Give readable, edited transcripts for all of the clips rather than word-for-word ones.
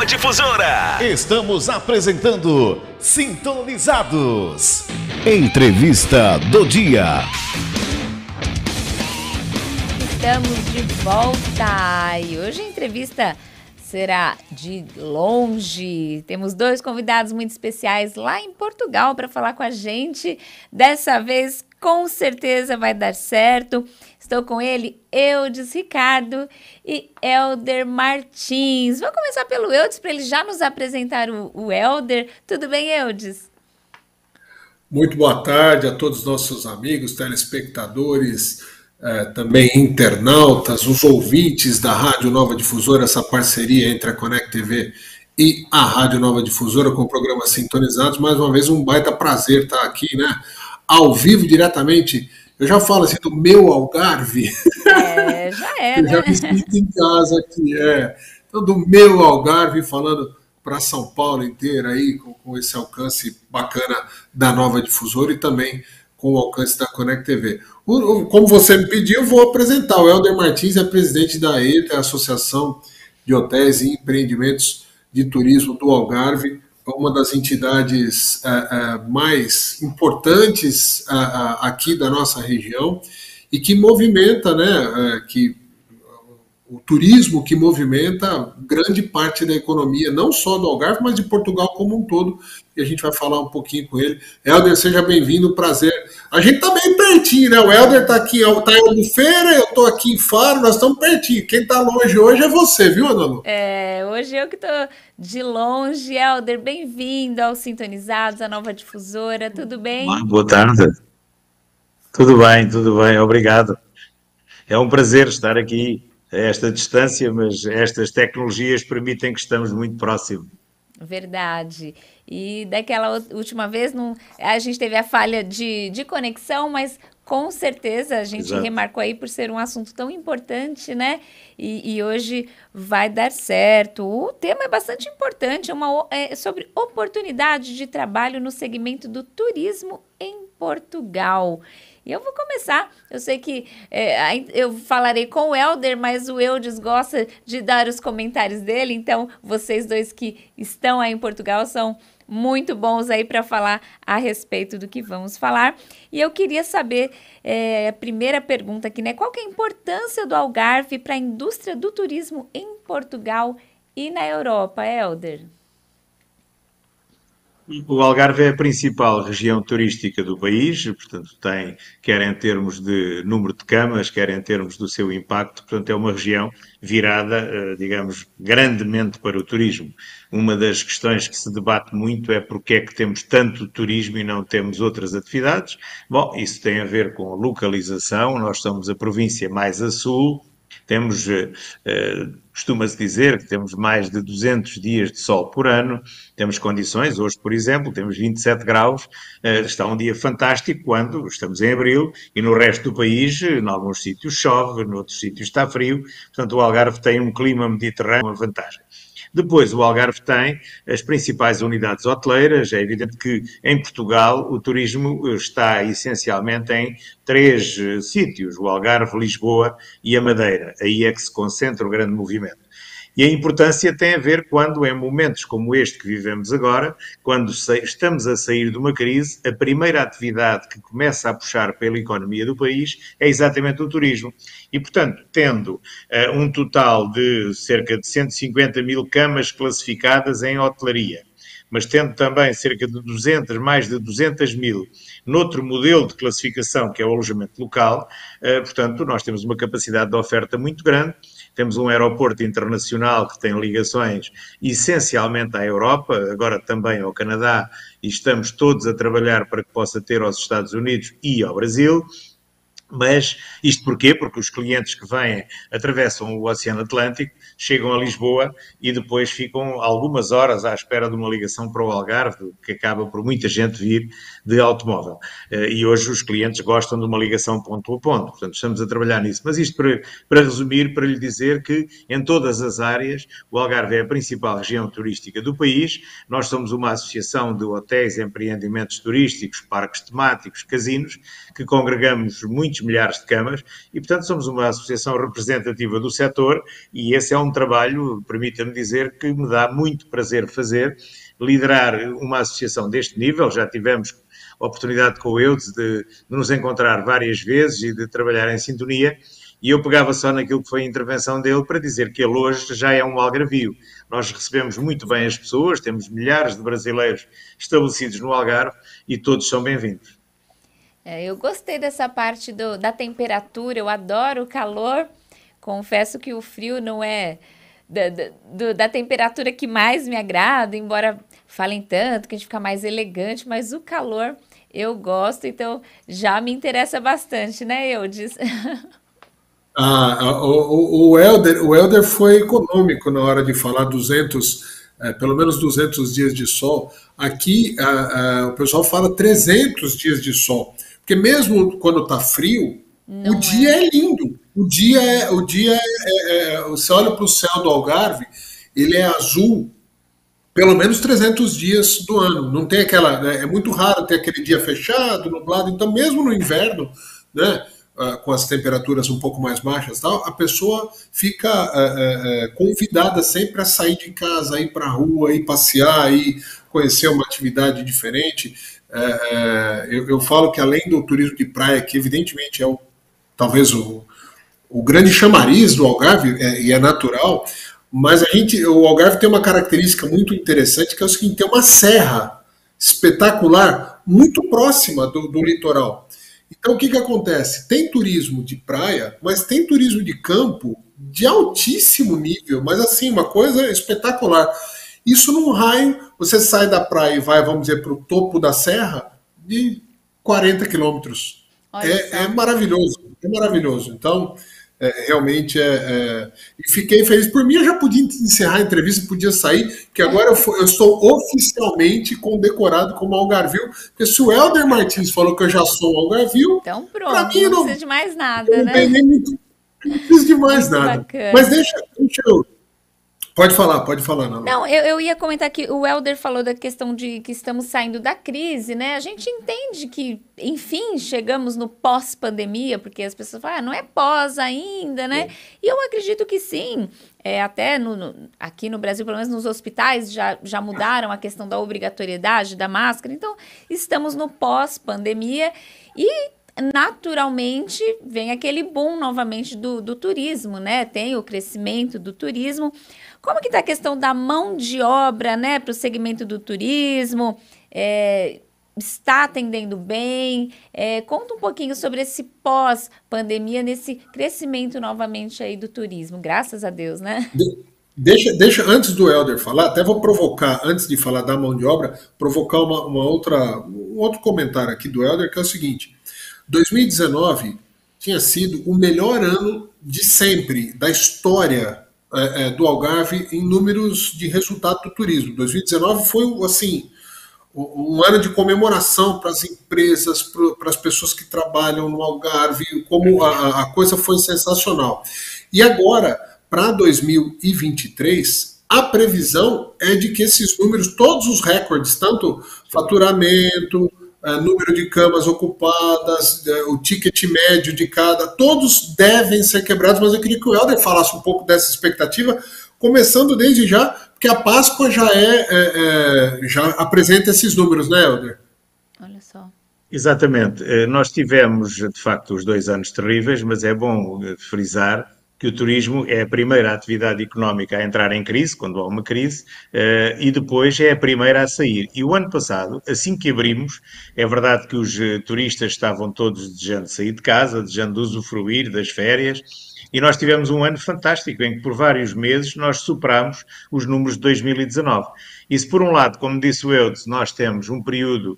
Difusora. Estamos apresentando Sintonizados. Entrevista do dia. Estamos de volta e hoje a entrevista será de longe. Temos dois convidados muito especiais lá em Portugal para falar com a gente. Dessa vez, com certeza vai dar certo. Estou com ele, Eudes Ricardo e Helder Martins. Vamos começar pelo Eudes para ele já nos apresentar o Helder. Tudo bem, Eudes? Muito boa tarde a todos os nossos amigos, telespectadores, também internautas, os ouvintes da Rádio Nova Difusora, essa parceria entre a Connect TV e a Rádio Nova Difusora com o programa Sintonizados. Mais uma vez, um baita prazer estar aqui, né? Ao vivo, diretamente. Eu já falo assim do meu Algarve. Já é, Eu né? já me sinto em casa aqui, Então, do meu Algarve, falando para São Paulo inteira aí, com esse alcance bacana da Nova Difusora e também com o alcance da Connect TV. Como você me pediu, eu vou apresentar. O Helder Martins é presidente da ETA, Associação de Hotéis e Empreendimentos de Turismo do Algarve, uma das entidades mais importantes aqui da nossa região e que movimenta, né, o turismo que movimenta grande parte da economia, não só do Algarve, mas de Portugal como um todo, e a gente vai falar um pouquinho com ele. Helder, seja bem-vindo, prazer. A gente tá bem pertinho, né? O Helder tá aqui, tá em Albufeira, eu tô aqui em Faro, nós estamos pertinho. Quem tá longe hoje é você, viu, Ana Lu? Hoje eu que tô de longe. Helder, bem-vindo ao Sintonizados, a Nova Difusora, tudo bem? Olá, boa tarde. Tudo bem, obrigado. É um prazer estar aqui a esta distância, mas estas tecnologias permitem que estamos muito próximos. Verdade. E daquela última vez, a gente teve a falha de conexão, mas com certeza a gente remarcou aí por ser um assunto tão importante, né? E hoje vai dar certo. O tema é bastante importante, é sobre oportunidade de trabalho no segmento do turismo em Portugal. E eu vou começar, eu sei que eu falarei com o Helder, mas o Eudes gosta de dar os comentários dele, então vocês dois que estão aí em Portugal são muito bons aí para falar a respeito do que vamos falar. E eu queria saber, a primeira pergunta aqui, né? Qual que é a importância do Algarve para a indústria do turismo em Portugal e na Europa, Helder? O Algarve é a principal região turística do país, portanto tem, quer em termos de número de camas, quer em termos do seu impacto, portanto é uma região virada, digamos, grandemente para o turismo. Uma das questões que se debate muito é porque é que temos tanto turismo e não temos outras atividades. Bom, isso tem a ver com a localização, nós somos a província mais a sul, temos, costuma-se dizer que temos mais de 200 dias de sol por ano, temos condições, hoje, por exemplo, temos 27 graus, está um dia fantástico quando estamos em abril e no resto do país, em alguns sítios chove, noutros sítios está frio, portanto o Algarve tem um clima mediterrâneo, uma vantagem. Depois, o Algarve tem as principais unidades hoteleiras. É evidente que em Portugal o turismo está essencialmente em três sítios, o Algarve, Lisboa e a Madeira. Aí é que se concentra o grande movimento. E a importância tem a ver quando, em momentos como este que vivemos agora, quando estamos a sair de uma crise, a primeira atividade que começa a puxar pela economia do país é exatamente o turismo. E, portanto, tendo um total de cerca de 150 mil camas classificadas em hotelaria, mas tendo também cerca de mais de 200 mil noutro modelo de classificação, que é o alojamento local, portanto, nós temos uma capacidade de oferta muito grande. Temos um aeroporto internacional que tem ligações essencialmente à Europa, agora também ao Canadá, e estamos todos a trabalhar para que possa ter aos Estados Unidos e ao Brasil. Mas isto porquê? Porque os clientes que vêm, atravessam o Oceano Atlântico, chegam a Lisboa e depois ficam algumas horas à espera de uma ligação para o Algarve, que acaba por muita gente vir de automóvel. E hoje os clientes gostam de uma ligação ponto a ponto, portanto estamos a trabalhar nisso. Mas isto para resumir, para lhe dizer que em todas as áreas o Algarve é a principal região turística do país. Nós somos uma associação de hotéis, empreendimentos turísticos, parques temáticos, casinos, que congregamos muitos muitos milhares de camas e, portanto, somos uma associação representativa do setor e esse é um trabalho, permita-me dizer, que me dá muito prazer fazer, liderar uma associação deste nível. Já tivemos a oportunidade com o Eudes de nos encontrar várias vezes e de trabalhar em sintonia. E eu pegava só naquilo que foi a intervenção dele para dizer que ele hoje já é um algarvio. Nós recebemos muito bem as pessoas, temos milhares de brasileiros estabelecidos no Algarve e todos são bem-vindos. Eu gostei dessa parte da temperatura, eu adoro o calor. Confesso que o frio não é da temperatura que mais me agrada, embora falem tanto que a gente fica mais elegante, mas o calor eu gosto, então já me interessa bastante, né, Eudes? O Helder foi econômico na hora de falar 200, pelo menos 200 dias de sol. Aqui o pessoal fala 300 dias de sol, porque mesmo quando está frio, Não o dia é lindo. Você olha para o céu do Algarve, ele é azul pelo menos 300 dias do ano. Não tem aquela, né, é muito raro ter aquele dia fechado, nublado. Então, mesmo no inverno, né, com as temperaturas um pouco mais baixas, tal, a pessoa fica convidada sempre a sair de casa, ir para a rua, ir passear, ir conhecer uma atividade diferente. Eu falo que além do turismo de praia, que evidentemente é talvez o grande chamariz do Algarve, e é natural, mas o Algarve tem uma característica muito interessante, que é o seguinte: tem uma serra espetacular muito próxima do litoral. Então, o que acontece? Tem turismo de praia, mas tem turismo de campo de altíssimo nível, mas assim, uma coisa espetacular. Isso num raio, você sai da praia e vai, vamos dizer, para o topo da serra, de 40 quilômetros. É maravilhoso, é maravilhoso. Então, realmente e fiquei feliz. Por mim, eu já podia encerrar a entrevista, podia sair, porque agora eu estou oficialmente condecorado como algarvio, porque se o Helder Martins falou que eu já sou um algarvio, então pronto, mim, não precisa de mais nada, né? Não preciso de mais nada. Bacana. Mas deixa eu... Pode falar, Nana. Não, eu ia comentar que o Helder falou da questão de que estamos saindo da crise, né? A gente entende que, enfim, chegamos no pós-pandemia, porque as pessoas falam, não é pós ainda, né? E eu acredito que sim. Até aqui no Brasil, pelo menos nos hospitais, já mudaram a questão da obrigatoriedade da máscara. Então, estamos no pós-pandemia e naturalmente vem aquele boom novamente do turismo, né? Tem o crescimento do turismo. Como que está a questão da mão de obra, né, para o segmento do turismo? Está atendendo bem? Conta um pouquinho sobre esse pós-pandemia, nesse crescimento novamente aí do turismo, graças a Deus, né? Deixa antes do Helder falar, até vou provocar, antes de falar da mão de obra, provocar um outro comentário aqui do Helder, que é o seguinte: 2019 tinha sido o melhor ano de sempre, da história do Algarve em números de resultado do turismo. 2019 foi, assim, um ano de comemoração para as empresas, para as pessoas que trabalham no Algarve, como a coisa foi sensacional. E agora, para 2023, a previsão é de que esses números, todos os recordes, tanto faturamento, número de camas ocupadas, o ticket médio de cada, todos devem ser quebrados, mas eu queria que o Helder falasse um pouco dessa expectativa, começando desde já, porque a Páscoa já apresenta esses números, né, Helder? Olha só. Exatamente. Nós tivemos, de facto, os 2 anos terríveis, mas é bom frisar que o turismo é a primeira atividade económica a entrar em crise, quando há uma crise, e depois é a primeira a sair. E o ano passado, assim que abrimos, é verdade que os turistas estavam todos desejando sair de casa, desejando usufruir das férias, e nós tivemos um ano fantástico, em que por vários meses nós superámos os números de 2019. E se por um lado, como disse o Eudes, nós temos um período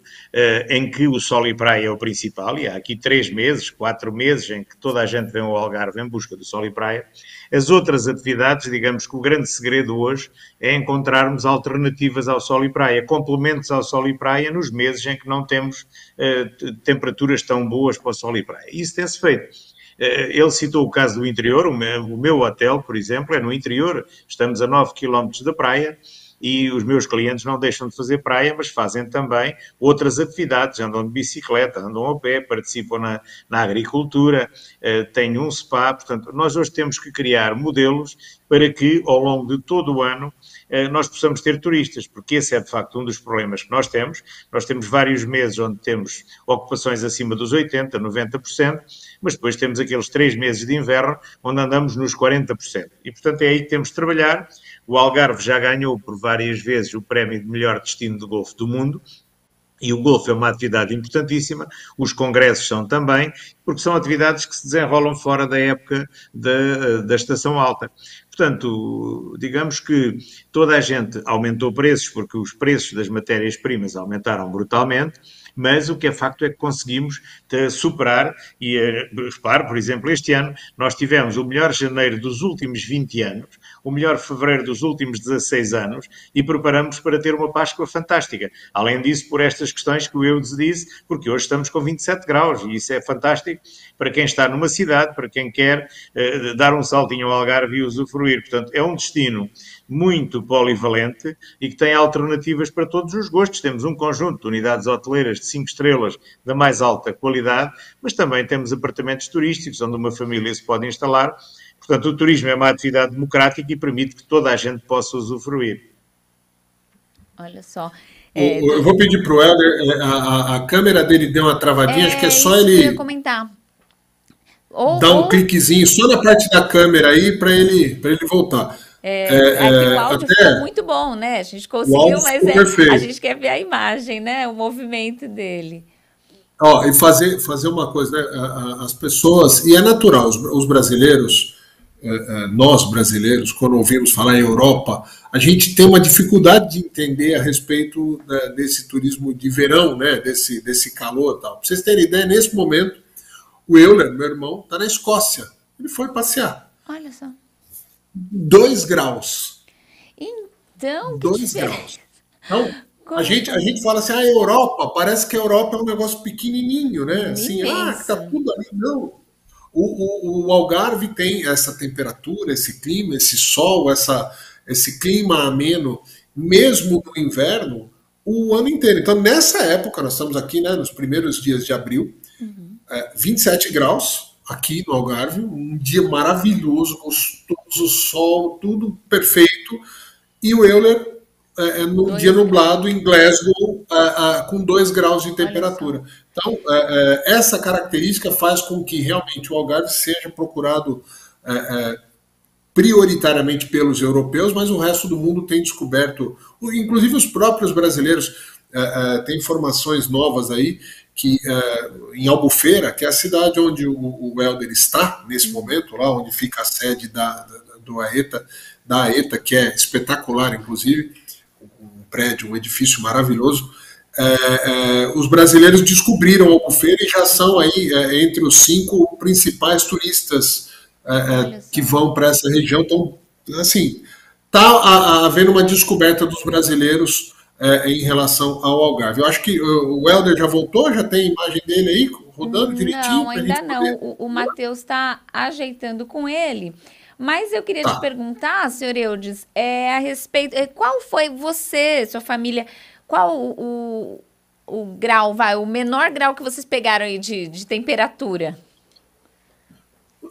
em que o sol e praia é o principal, e há aqui 3 meses, 4 meses em que toda a gente vem ao Algarve em busca do sol e praia, as outras atividades, digamos que o grande segredo hoje é encontrarmos alternativas ao sol e praia, complementos ao sol e praia nos meses em que não temos temperaturas tão boas para o sol e praia. Isso tem-se feito. Ele citou o caso do interior, o meu hotel, por exemplo, é no interior, estamos a 9 km da praia, e os meus clientes não deixam de fazer praia, mas fazem também outras atividades, andam de bicicleta, andam a pé, participam na agricultura, têm um spa. Portanto, nós hoje temos que criar modelos para que, ao longo de todo o ano, nós possamos ter turistas, porque esse é, de facto, um dos problemas que nós temos. Nós temos vários meses onde temos ocupações acima dos 80%, 90%, mas depois temos aqueles 3 meses de inverno onde andamos nos 40%. E, portanto, é aí que temos de trabalhar. O Algarve já ganhou por várias vezes o prémio de melhor destino de golfe do mundo, e o golfe é uma atividade importantíssima, os congressos são também, porque são atividades que se desenrolam fora da época da estação alta. Portanto, digamos que toda a gente aumentou preços, porque os preços das matérias-primas aumentaram brutalmente, mas o que é facto é que conseguimos superar, e repare, por exemplo, este ano nós tivemos o melhor janeiro dos últimos 20 anos, o melhor fevereiro dos últimos 16 anos, e preparamos para ter uma Páscoa fantástica. Além disso, por estas questões que o Eudes disse, porque hoje estamos com 27 graus, e isso é fantástico para quem está numa cidade, para quem quer dar um saltinho ao Algarve e usufruir. Portanto, é um destino muito polivalente e que tem alternativas para todos os gostos. Temos um conjunto de unidades hoteleiras de 5 estrelas da mais alta qualidade, mas também temos apartamentos turísticos onde uma família se pode instalar. Portanto, o turismo é uma atividade democrática e permite que toda a gente possa usufruir. Olha só. Eu vou pedir para o Helder, a câmera dele deu uma travadinha, acho que é só ele... Eu ia comentar. Dá um cliquezinho só na parte da câmera aí para ele voltar. O áudio ficou muito bom, né? A gente conseguiu, mas a gente quer ver a imagem, né? O movimento dele. E fazer uma coisa, né? As pessoas, e é natural, os brasileiros, nós brasileiros, quando ouvimos falar em Europa, a gente tem uma dificuldade de entender a respeito desse turismo de verão, né? Desse calor e tal. Para vocês terem ideia, nesse momento, o Euler, meu irmão, está na Escócia. Ele foi passear. Olha só. 2 graus. Então, 2 graus. Então, a gente fala assim, a Europa, parece que a Europa é um negócio pequenininho, né? Assim, que tá tudo ali. Não. O Algarve tem essa temperatura, esse clima, esse sol, esse clima ameno, mesmo no inverno, o ano inteiro. Então, nessa época, nós estamos aqui, né, nos primeiros dias de abril, 27 graus aqui no Algarve, um dia maravilhoso, gostoso, sol, tudo perfeito, e o Euler num dia nublado em Glasgow, com 2 graus de temperatura. Então, essa característica faz com que realmente o Algarve seja procurado prioritariamente pelos europeus, mas o resto do mundo tem descoberto, inclusive os próprios brasileiros, tem informações novas aí, que em Albufeira, que é a cidade onde o Helder está nesse momento, lá onde fica a sede da AETA, que é espetacular, inclusive, um prédio, um edifício maravilhoso. Os brasileiros descobriram Albufeira e já são aí entre os 5 principais turistas que vão para essa região. Então, assim, está havendo uma descoberta dos brasileiros em relação ao Algarve. Eu acho que o Helder já voltou, já tem a imagem dele aí, rodando direitinho? Não, ainda não. O Matheus está ajeitando com ele. Mas eu queria te perguntar, senhor Eudes, a respeito... Qual foi você, sua família, qual o grau, o menor grau que vocês pegaram aí de temperatura?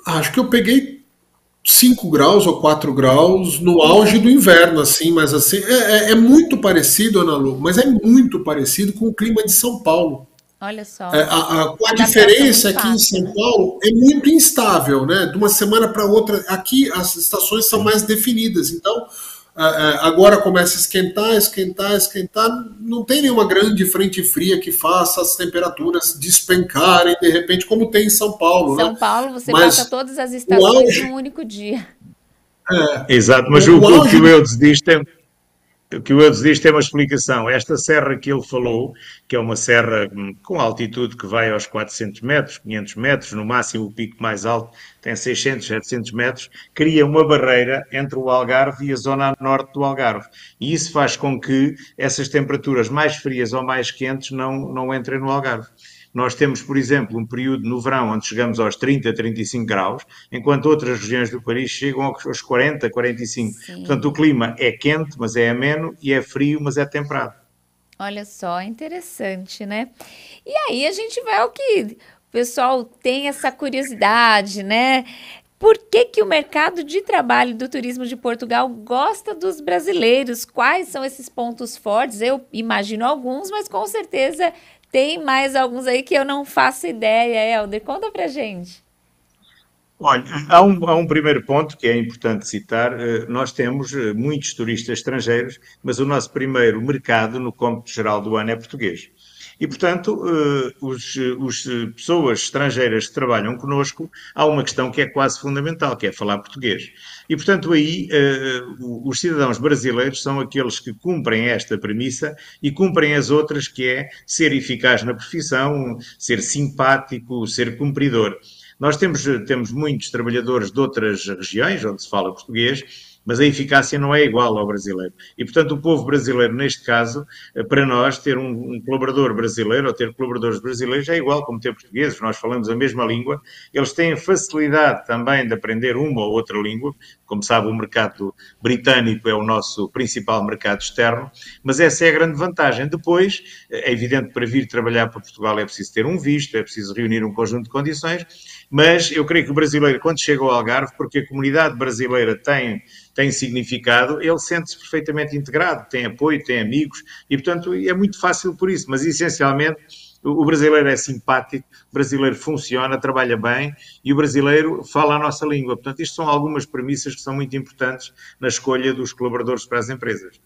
Acho que eu peguei 5 graus ou 4 graus no auge do inverno, assim, mas assim, é muito parecido, Ana Lu, mas é muito parecido com o clima de São Paulo. Olha só. A diferença é que em São Paulo é muito instável, né? De uma semana para outra. Aqui as estações são mais definidas, então agora começa a esquentar. Não tem nenhuma grande frente fria que faça as temperaturas despencarem de repente, como tem em São Paulo. São Paulo, você passa todas as estações num único dia. Exato, mas o que o Eudes diz tem... O que o Eudes diz tem uma explicação. Esta serra que ele falou, que é uma serra com altitude que vai aos 400 metros, 500 metros, no máximo o pico mais alto tem 600, 700 metros, cria uma barreira entre o Algarve e a zona norte do Algarve. E isso faz com que essas temperaturas mais frias ou mais quentes não entrem no Algarve. Nós temos, por exemplo, um período no verão onde chegamos aos 30, 35 graus, enquanto outras regiões do país chegam aos 40, 45. Sim. Portanto, o clima é quente, mas é ameno, e é frio, mas é temperado. Olha só, interessante, né? E aí a gente vai ao que o pessoal tem essa curiosidade, né? Por que que o mercado de trabalho do turismo de Portugal gosta dos brasileiros? Quais são esses pontos fortes? Eu imagino alguns, mas com certeza tem mais alguns aí que eu não faço ideia, Helder. Conta pra gente. Olha, há um primeiro ponto que é importante citar. Nós temos muitos turistas estrangeiros, mas o nosso primeiro mercado no cômputo geral do ano é português. E, portanto, as pessoas estrangeiras que trabalham connosco, há uma questão que é quase fundamental, que é falar português. E, portanto, aí os cidadãos brasileiros são aqueles que cumprem esta premissa e cumprem as outras, que é ser eficaz na profissão, ser simpático, ser cumpridor. Nós temos muitos trabalhadores de outras regiões onde se fala português, mas a eficácia não é igual ao brasileiro. E, portanto, o povo brasileiro, neste caso, para nós, ter um colaborador brasileiro ou ter colaboradores brasileiros é igual como ter portugueses. Nós falamos a mesma língua. Eles têm facilidade também de aprender uma ou outra língua. Como sabe, o mercado britânico é o nosso principal mercado externo, mas essa é a grande vantagem. Depois, é evidente que para vir trabalhar para Portugal é preciso ter um visto, é preciso reunir um conjunto de condições, mas eu creio que o brasileiro, quando chega ao Algarve, porque a comunidade brasileira tem significado, ele sente-se perfeitamente integrado, tem apoio, tem amigos, e, portanto, é muito fácil por isso. Mas, essencialmente, o brasileiro é simpático, o brasileiro funciona, trabalha bem, e o brasileiro fala a nossa língua. Portanto, isto são algumas premissas que são muito importantes na escolha dos colaboradores para as empresas.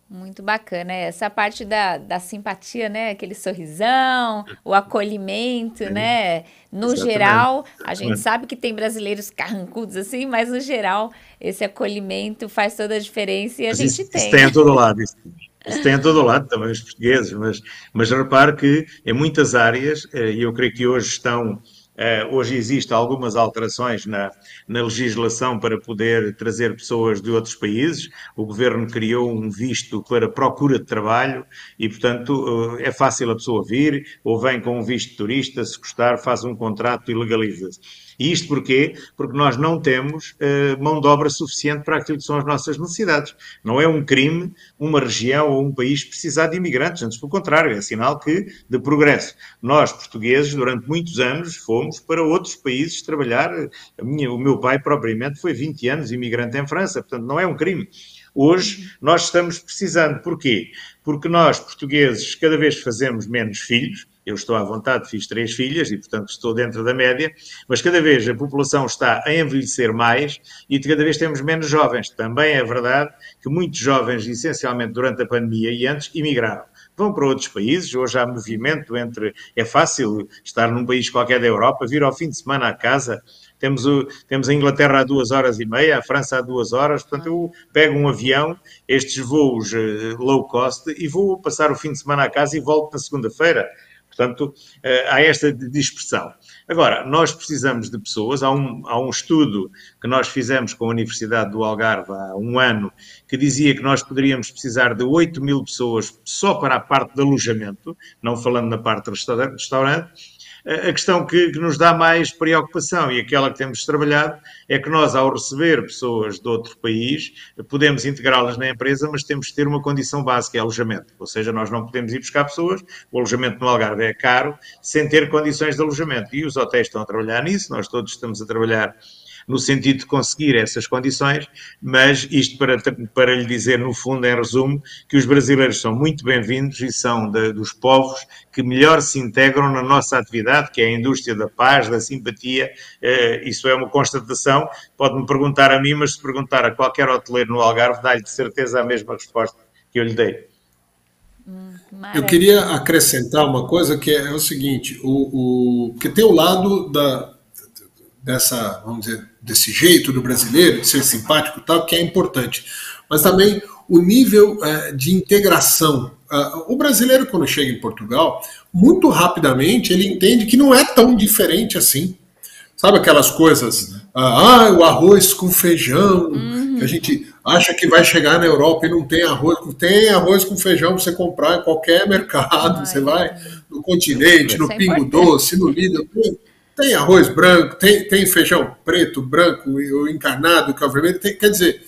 Muito bacana, essa parte da simpatia, né? Aquele sorrisão, o acolhimento, né? No Exatamente. geral, a gente sabe que tem brasileiros carrancudos assim, mas no geral, esse acolhimento faz toda a diferença e a gente Isso tem. tem em todo lado, isso tem em todo lado, também os portugueses, mas repare que em muitas áreas, e eu creio que hoje existem algumas alterações na legislação para poder trazer pessoas de outros países. O governo criou um visto para procura de trabalho e, portanto, é fácil a pessoa vir, ou vem com um visto de turista, se gostar, faz um contrato e legaliza-se. E isto porquê? Porque nós não temos mão de obra suficiente para aquilo que são as nossas necessidades. Não é um crime uma região ou um país precisar de imigrantes, antes pelo contrário, é sinal de progresso. Nós, portugueses, durante muitos anos, fomos para outros países trabalhar. O meu pai, propriamente, foi 20 anos imigrante em França, portanto, não é um crime. Hoje, nós estamos precisando. Porquê? Porque nós, portugueses, cada vez fazemos menos filhos. Eu estou à vontade, fiz 3 filhas e, portanto, estou dentro da média, mas cada vez a população está a envelhecer mais e cada vez temos menos jovens. Também é verdade que muitos jovens, essencialmente durante a pandemia e antes, imigraram. Vão para outros países, hoje há movimento entre... É fácil estar num país qualquer da Europa, vir ao fim de semana à casa. Temos a Inglaterra a 2h30, a França a 2 horas, portanto eu pego um avião, estes voos low cost, e vou passar o fim de semana à casa e volto na segunda-feira. Portanto, há esta dispersão. Agora, nós precisamos de pessoas. Há um estudo que nós fizemos com a Universidade do Algarve há um ano que dizia que nós poderíamos precisar de 8.000 pessoas só para a parte de alojamento, não falando na parte de restaurante. A questão que nos dá mais preocupação e aquela que temos trabalhado é que nós, ao receber pessoas de outro país, podemos integrá-las na empresa, mas temos que ter uma condição básica, é alojamento. Ou seja, nós não podemos ir buscar pessoas, o alojamento no Algarve é caro, sem ter condições de alojamento. E os hotéis estão a trabalhar nisso, nós todos estamos a trabalhar no sentido de conseguir essas condições, mas isto para lhe dizer, no fundo, em resumo, que os brasileiros são muito bem-vindos e são dos povos que melhor se integram na nossa atividade, que é a indústria da paz, da simpatia. Isso é uma constatação. Pode-me perguntar a mim, mas se perguntar a qualquer hoteleiro no Algarve, dá-lhe de certeza a mesma resposta que eu lhe dei. Eu queria acrescentar uma coisa que é o seguinte, que tem o lado vamos dizer, desse jeito do brasileiro, de ser simpático e tal, que é importante. Mas também o nível de integração. O brasileiro, quando chega em Portugal, muito rapidamente ele entende que não é tão diferente assim. Sabe aquelas coisas, o arroz com feijão, Que a gente acha que vai chegar na Europa e não tem arroz. Tem arroz com feijão para você comprar em qualquer mercado. Você vai no Continente, no Pingo Doce, no Lidl. Tem arroz branco, tem feijão preto, branco, o encarnado, que é o vermelho. Quer dizer,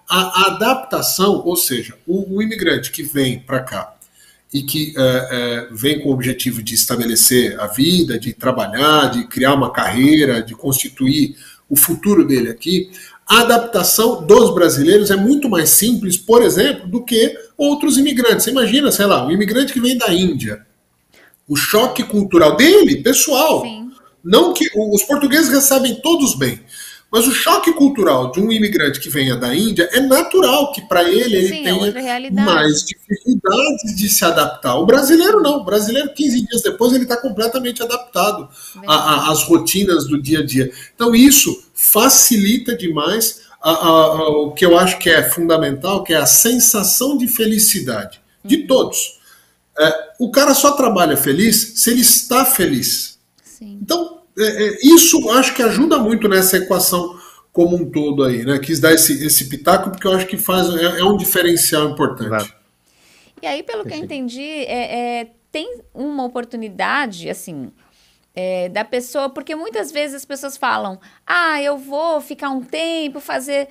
a adaptação, ou seja, o imigrante que vem para cá e que vem com o objetivo de estabelecer a vida, de trabalhar, de criar uma carreira, de constituir o futuro dele aqui, a adaptação dos brasileiros é muito mais simples, por exemplo, do que outros imigrantes. Você imagina, sei lá, um imigrante que vem da Índia. O choque cultural dele, pessoal. Sim. Não que os portugueses recebem todos bem, mas o choque cultural de um imigrante que venha da Índia é natural que para ele tenha mais dificuldades de se adaptar. O brasileiro não. O brasileiro, 15 dias depois, ele está completamente adaptado às rotinas do dia a dia. Então, isso facilita demais o que eu acho que é fundamental, que é a sensação de felicidade de todos. O cara só trabalha feliz se ele está feliz. Sim. Então, isso acho que ajuda muito nessa equação como um todo aí, né? Quis dar esse pitaco porque eu acho que é um diferencial importante. Claro. E aí, pelo que eu entendi, tem uma oportunidade, assim, da pessoa, porque muitas vezes as pessoas falam, eu vou ficar um tempo, fazer,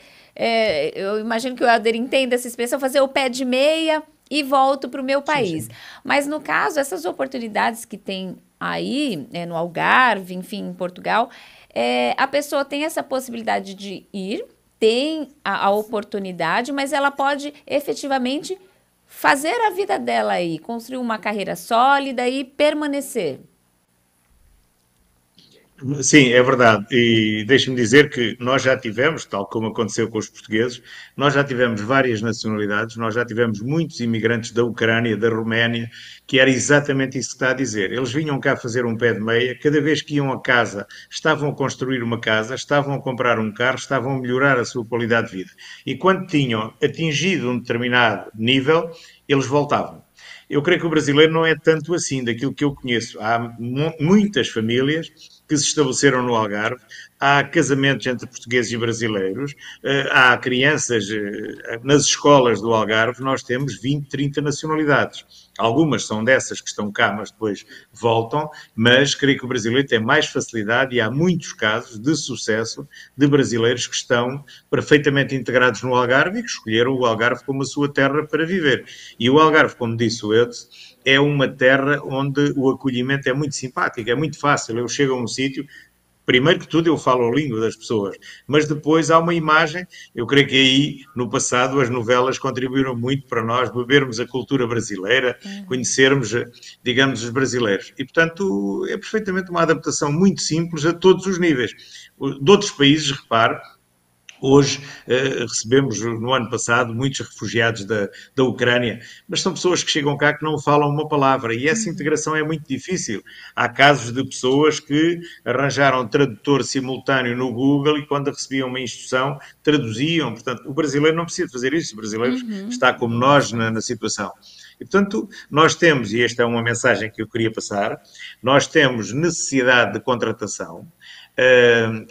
eu imagino que o Helder entenda essa expressão, fazer o pé de meia e volto para o meu país. Sim. Mas no caso, essas oportunidades que tem aí, no Algarve, enfim, em Portugal, a pessoa tem essa possibilidade de ir, tem a oportunidade, mas ela pode efetivamente fazer a vida dela aí, construir uma carreira sólida e permanecer. Sim, é verdade. E deixe-me dizer que nós já tivemos, tal como aconteceu com os portugueses, nós já tivemos várias nacionalidades, nós já tivemos muitos imigrantes da Ucrânia, da Roménia, que era exatamente isso que está a dizer. Eles vinham cá fazer um pé de meia, cada vez que iam a casa, estavam a construir uma casa, estavam a comprar um carro, estavam a melhorar a sua qualidade de vida. E quando tinham atingido um determinado nível, eles voltavam. Eu creio que o brasileiro não é tanto assim, daquilo que eu conheço. Há muitas famílias que se estabeleceram no Algarve, há casamentos entre portugueses e brasileiros, há crianças nas escolas do Algarve, nós temos 20, 30 nacionalidades. Algumas são dessas que estão cá, mas depois voltam, mas creio que o brasileiro tem mais facilidade e há muitos casos de sucesso de brasileiros que estão perfeitamente integrados no Algarve e que escolheram o Algarve como a sua terra para viver. E o Algarve, como disse o Eudes, é uma terra onde o acolhimento é muito simpático, é muito fácil. Eu chego a um sítio, primeiro que tudo eu falo a língua das pessoas, mas depois há uma imagem, eu creio que aí, no passado, as novelas contribuíram muito para nós bebermos a cultura brasileira, conhecermos, digamos, os brasileiros. E, portanto, é perfeitamente uma adaptação muito simples a todos os níveis. De outros países, repare, hoje recebemos, no ano passado, muitos refugiados da Ucrânia, mas são pessoas que chegam cá que não falam uma palavra e essa integração é muito difícil. Há casos de pessoas que arranjaram tradutor simultâneo no Google e quando recebiam uma instrução, traduziam. Portanto, o brasileiro não precisa fazer isso, o brasileiro está como nós na situação. E, portanto, nós temos, e esta é uma mensagem que eu queria passar, nós temos necessidade de contratação.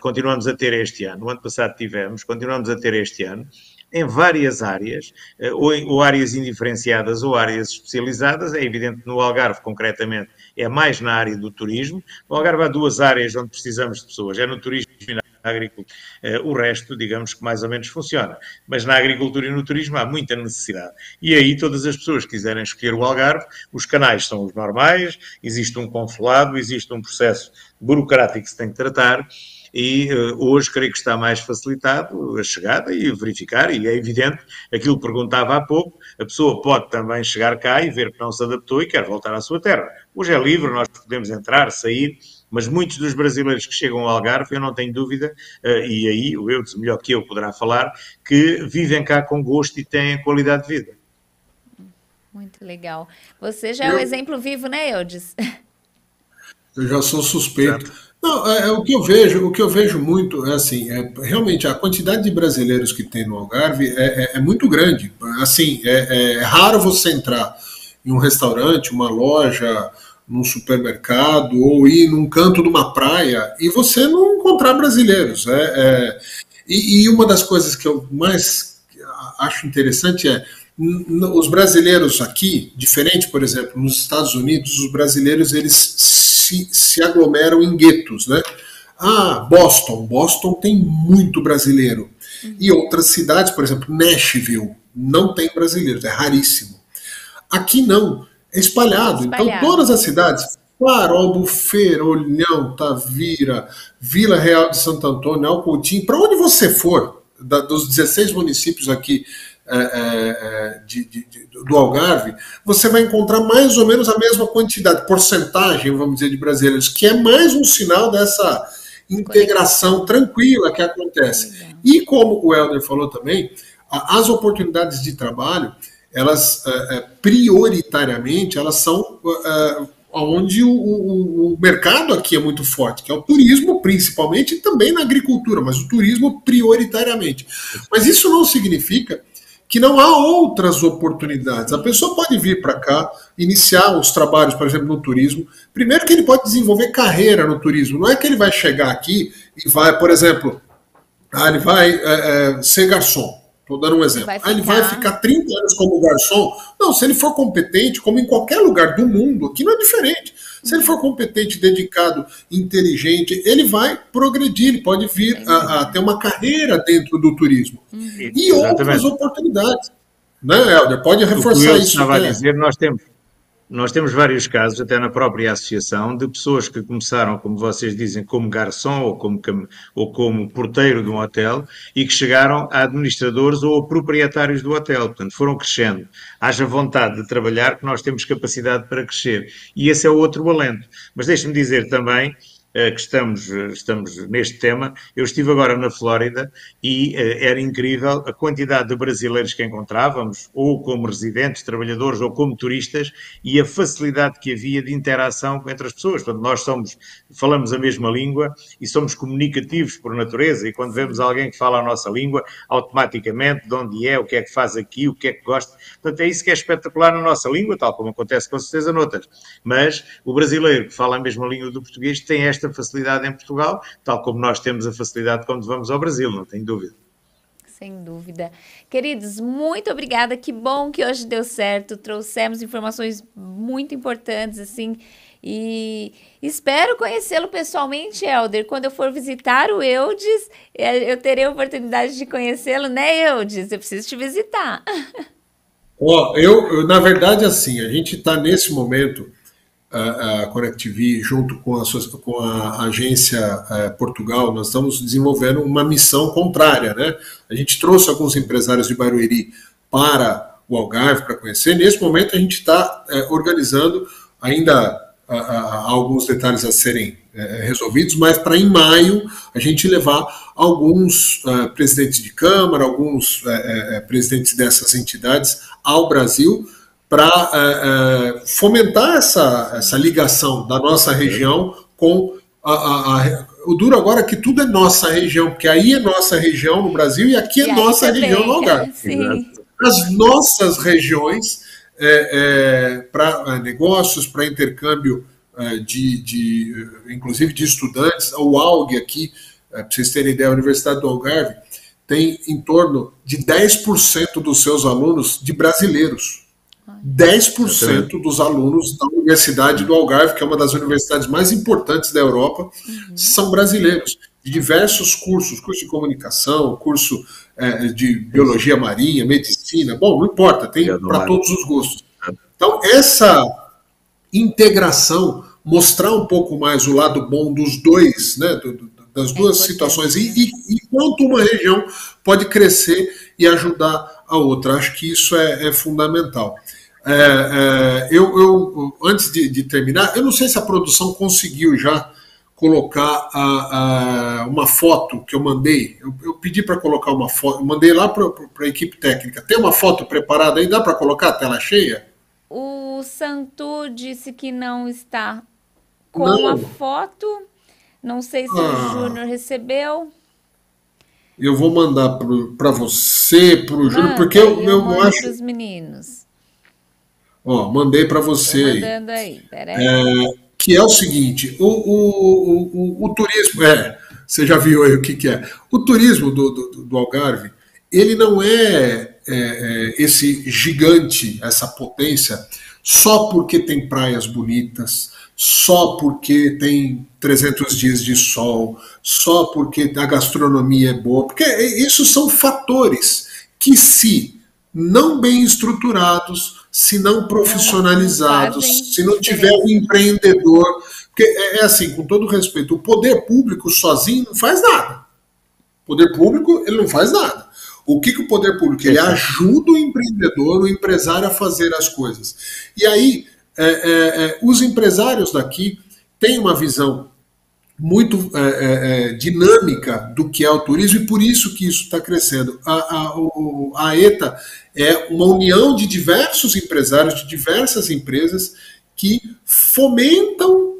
Continuamos a ter este ano, o ano passado tivemos, continuamos a ter este ano, em várias áreas, ou áreas indiferenciadas ou áreas especializadas. É evidente que no Algarve, concretamente, é mais na área do turismo. No Algarve há duas áreas onde precisamos de pessoas, é no turismo e na agricultura. O resto, digamos que mais ou menos funciona. Mas na agricultura e no turismo há muita necessidade. E aí todas as pessoas que quiserem escolher o Algarve, os canais são os normais, existe um consulado, existe um processo burocrático que se tem que tratar e hoje creio que está mais facilitado a chegada e verificar, e é evidente, aquilo que perguntava há pouco, a pessoa pode também chegar cá e ver que não se adaptou e quer voltar à sua terra. Hoje é livre, nós podemos entrar, sair, mas muitos dos brasileiros que chegam ao Algarve, eu não tenho dúvida, e aí o Eudes melhor que eu poderá falar, que vivem cá com gosto e têm qualidade de vida. Muito legal. Você já é o exemplo vivo, né, Eudes? Eu já sou suspeito. Não, o que eu vejo muito é assim, realmente a quantidade de brasileiros que tem no Algarve é muito grande. Assim, é raro você entrar em um restaurante, uma loja, num supermercado ou ir num canto de uma praia e você não encontrar brasileiros. E uma das coisas que eu mais acho interessante é os brasileiros aqui, diferente, por exemplo, nos Estados Unidos, os brasileiros eles se aglomeram em guetos, né? Boston tem muito brasileiro. E outras cidades, por exemplo, Nashville, não tem brasileiros, é raríssimo. Aqui não, é espalhado. Então todas as cidades, Farol, Bufeira, Olhão, Tavira, Vila Real de Santo Antônio, Alcotim, para onde você for, dos 16 municípios aqui do Algarve, você vai encontrar mais ou menos a mesma quantidade, porcentagem, vamos dizer, de brasileiros, que é mais um sinal dessa integração tranquila que acontece. E como o Helder falou também, as oportunidades de trabalho, elas prioritariamente, elas são onde o mercado aqui é muito forte, que é o turismo, principalmente, e também na agricultura, mas o turismo prioritariamente. Mas isso não significa que não há outras oportunidades. A pessoa pode vir para cá, iniciar os trabalhos, por exemplo, no turismo. Primeiro que ele pode desenvolver carreira no turismo. Não é que ele vai chegar aqui e vai, por exemplo, ele vai ser garçom. Estou dando um exemplo. Ele vai ficar 30 anos como garçom. Não, se ele for competente, como em qualquer lugar do mundo, aqui não é diferente. Se ele for competente, dedicado, inteligente, ele vai progredir, ele pode vir a ter uma carreira dentro do turismo. E outras oportunidades. Né, Helder? Pode reforçar isso. Estava a dizer, nós temos vários casos, até na própria associação, de pessoas que começaram, como vocês dizem, como garçom ou como porteiro de um hotel e que chegaram a administradores ou a proprietários do hotel. Portanto, foram crescendo. Haja vontade de trabalhar, que nós temos capacidade para crescer. E esse é o outro alento. Mas deixe-me dizer também que estamos neste tema. Eu estive agora na Flórida e era incrível a quantidade de brasileiros que encontrávamos, ou como residentes, trabalhadores, ou como turistas, e a facilidade que havia de interação entre as pessoas. Portanto, nós falamos a mesma língua e somos comunicativos por natureza, e quando vemos alguém que fala a nossa língua, automaticamente, de onde é, o que é que faz aqui, o que é que gosta. Portanto, é isso que é espetacular na nossa língua, tal como acontece com certeza noutras. Mas o brasileiro que fala a mesma língua do português tem esta facilidade em Portugal, tal como nós temos a facilidade quando vamos ao Brasil, não tenho dúvida. Sem dúvida. Queridos, muito obrigada, que bom que hoje deu certo, trouxemos informações muito importantes, assim, e espero conhecê-lo pessoalmente, Helder. Quando eu for visitar o Eudes, eu terei a oportunidade de conhecê-lo, né, Eudes? Eu preciso te visitar. Eu, na verdade, assim, a gente está nesse momento, a Connect TV, junto com a agência Portugal, nós estamos desenvolvendo uma missão contrária, né? A gente trouxe alguns empresários de Barueri para o Algarve para conhecer. Nesse momento a gente está organizando ainda alguns detalhes a serem resolvidos, mas para em maio a gente levar alguns presidentes de Câmara, alguns presidentes dessas entidades ao Brasil, para fomentar essa ligação da nossa região com o duro agora é que tudo é nossa região, porque aí é nossa região no Brasil e aqui é nossa região no Algarve. As nossas regiões para negócios, para intercâmbio inclusive de estudantes. O AUG aqui, para vocês terem ideia, a Universidade do Algarve tem em torno de 10% dos seus alunos de brasileiros. 10% dos alunos da Universidade do Algarve, que é uma das universidades mais importantes da Europa, são brasileiros, de diversos cursos, curso de comunicação, curso de biologia marinha, medicina, bom, não importa, tem para todos os gostos. Então, essa integração, mostrar um pouco mais o lado bom dos dois, né, das duas situações, e quanto uma região pode crescer e ajudar a outra. Acho que isso é fundamental. Antes de terminar, eu não sei se a produção conseguiu já colocar uma foto que eu mandei. Eu pedi para colocar uma foto, mandei lá para a equipe técnica. Tem uma foto preparada aí? Dá para colocar a tela cheia? O Santu disse que não está com a foto. Não sei se o Júnior recebeu. Eu vou mandar para você, para o Júnior, porque eu acho. Para os meninos. Mandei para você aí. Mandando aí, peraí. Que é o seguinte: o turismo você já viu aí o que é. O turismo do Algarve, ele não esse gigante, essa potência, só porque tem praias bonitas, só porque tem 300 dias de sol, só porque a gastronomia é boa, porque isso são fatores que, se não bem estruturados, se não profissionalizados, se não tiver um empreendedor, porque é assim, com todo respeito, o poder público sozinho não faz nada. O poder público, ele não faz nada. O que o poder público? Ele ajuda o empreendedor, o empresário a fazer as coisas. E aí, os empresários daqui têm uma visão muito dinâmica do que é o turismo, e por isso que isso está crescendo. A ETA é uma união de diversos empresários, de diversas empresas, que fomentam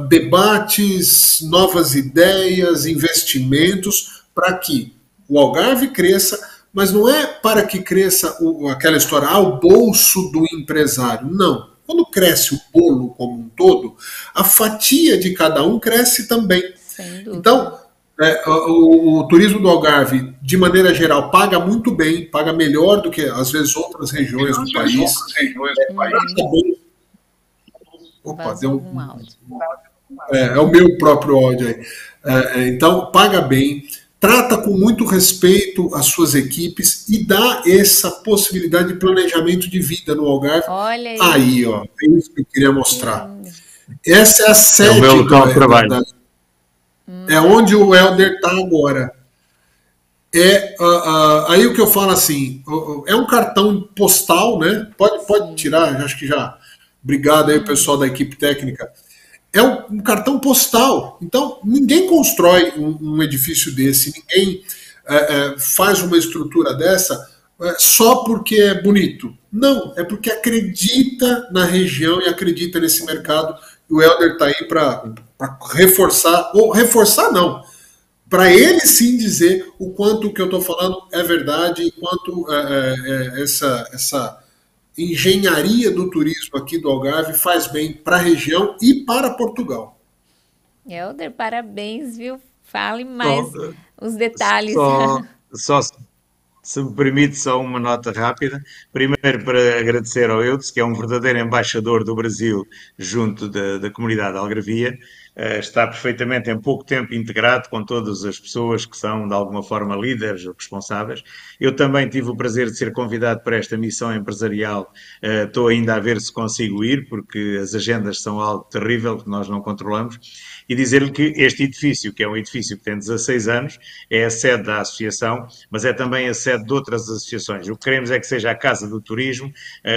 debates, novas ideias, investimentos, para que o Algarve cresça, mas não é para que cresça aquela história, o bolso do empresário. Não. Quando cresce o bolo como um todo, a fatia de cada um cresce também. Então, o turismo do Algarve, de maneira geral, paga muito bem, paga melhor do que, às vezes, outras regiões do país. Opa, deu um áudio. É o meu próprio áudio aí. Então, paga bem, trata com muito respeito as suas equipes e dá essa possibilidade de planejamento de vida no Algarve. Olha aí, ó, é isso que eu queria mostrar. Essa é a sede o meu local de trabalho. É onde o Helder está agora. Aí o que eu falo assim, é um cartão postal, né? Pode tirar, acho que já. Obrigado aí, pessoal da equipe técnica. É um cartão postal. Então, ninguém constrói um edifício desse, ninguém faz uma estrutura dessa só porque é bonito. Não, é porque acredita na região e acredita nesse mercado. E o Helder está aí para reforçar, ou reforçar não, para ele sim dizer o quanto o que eu estou falando é verdade, e quanto essa engenharia do turismo aqui do Algarve faz bem para a região e para Portugal. Helder, parabéns, viu? Fale mais os detalhes. Se me permite, só uma nota rápida. Primeiro, para agradecer ao Eudes, que é um verdadeiro embaixador do Brasil junto da comunidade algarvia. Está perfeitamente, em pouco tempo, integrado com todas as pessoas que são, de alguma forma, líderes ou responsáveis. Eu também tive o prazer de ser convidado para esta missão empresarial. Estou ainda a ver se consigo ir, porque as agendas são algo terrível que nós não controlamos. E dizer-lhe que este edifício, que é um edifício que tem 16 anos, é a sede da associação, mas é também a sede de outras associações. O que queremos é que seja a Casa do Turismo,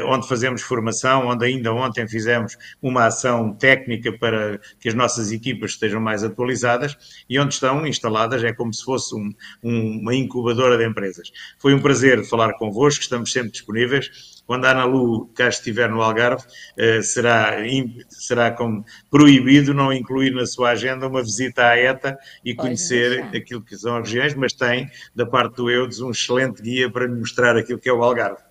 onde fazemos formação, onde ainda ontem fizemos uma ação técnica para que as nossas equipas estejam mais atualizadas, e onde estão instaladas, é como se fosse uma incubadora de empresas. Foi um prazer falar convosco, estamos sempre disponíveis. Quando a Ana Lu cá estiver no Algarve, será como proibido não incluir na sua agenda uma visita à ETA e conhecer aquilo que são as regiões, mas tem, da parte do Eudes, um excelente guia para lhe mostrar aquilo que é o Algarve.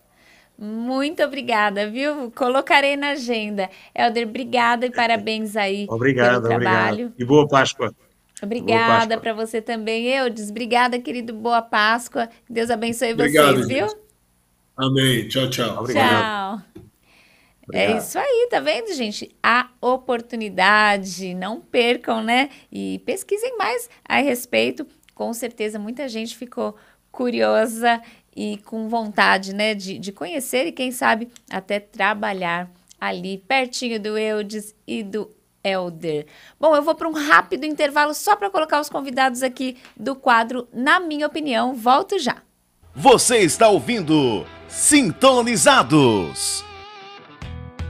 Muito obrigada, viu? Colocarei na agenda. Helder, obrigada e parabéns aí pelo trabalho. Obrigado. E boa Páscoa. Obrigada para você também, Eudes. Obrigada, querido. Boa Páscoa. Deus abençoe Obrigado, vocês, viu? Gente. Amém. Tchau, tchau. Obrigado. Tchau. É isso aí, tá vendo, gente? A oportunidade, não percam, né? E pesquisem mais a respeito. Com certeza, muita gente ficou curiosa e com vontade, né, de conhecer e, quem sabe, até trabalhar ali pertinho do Eudes e do Helder. Bom, eu vou para um rápido intervalo só para colocar os convidados aqui do quadro Na Minha Opinião. Volto já. Você está ouvindo Sintonizados.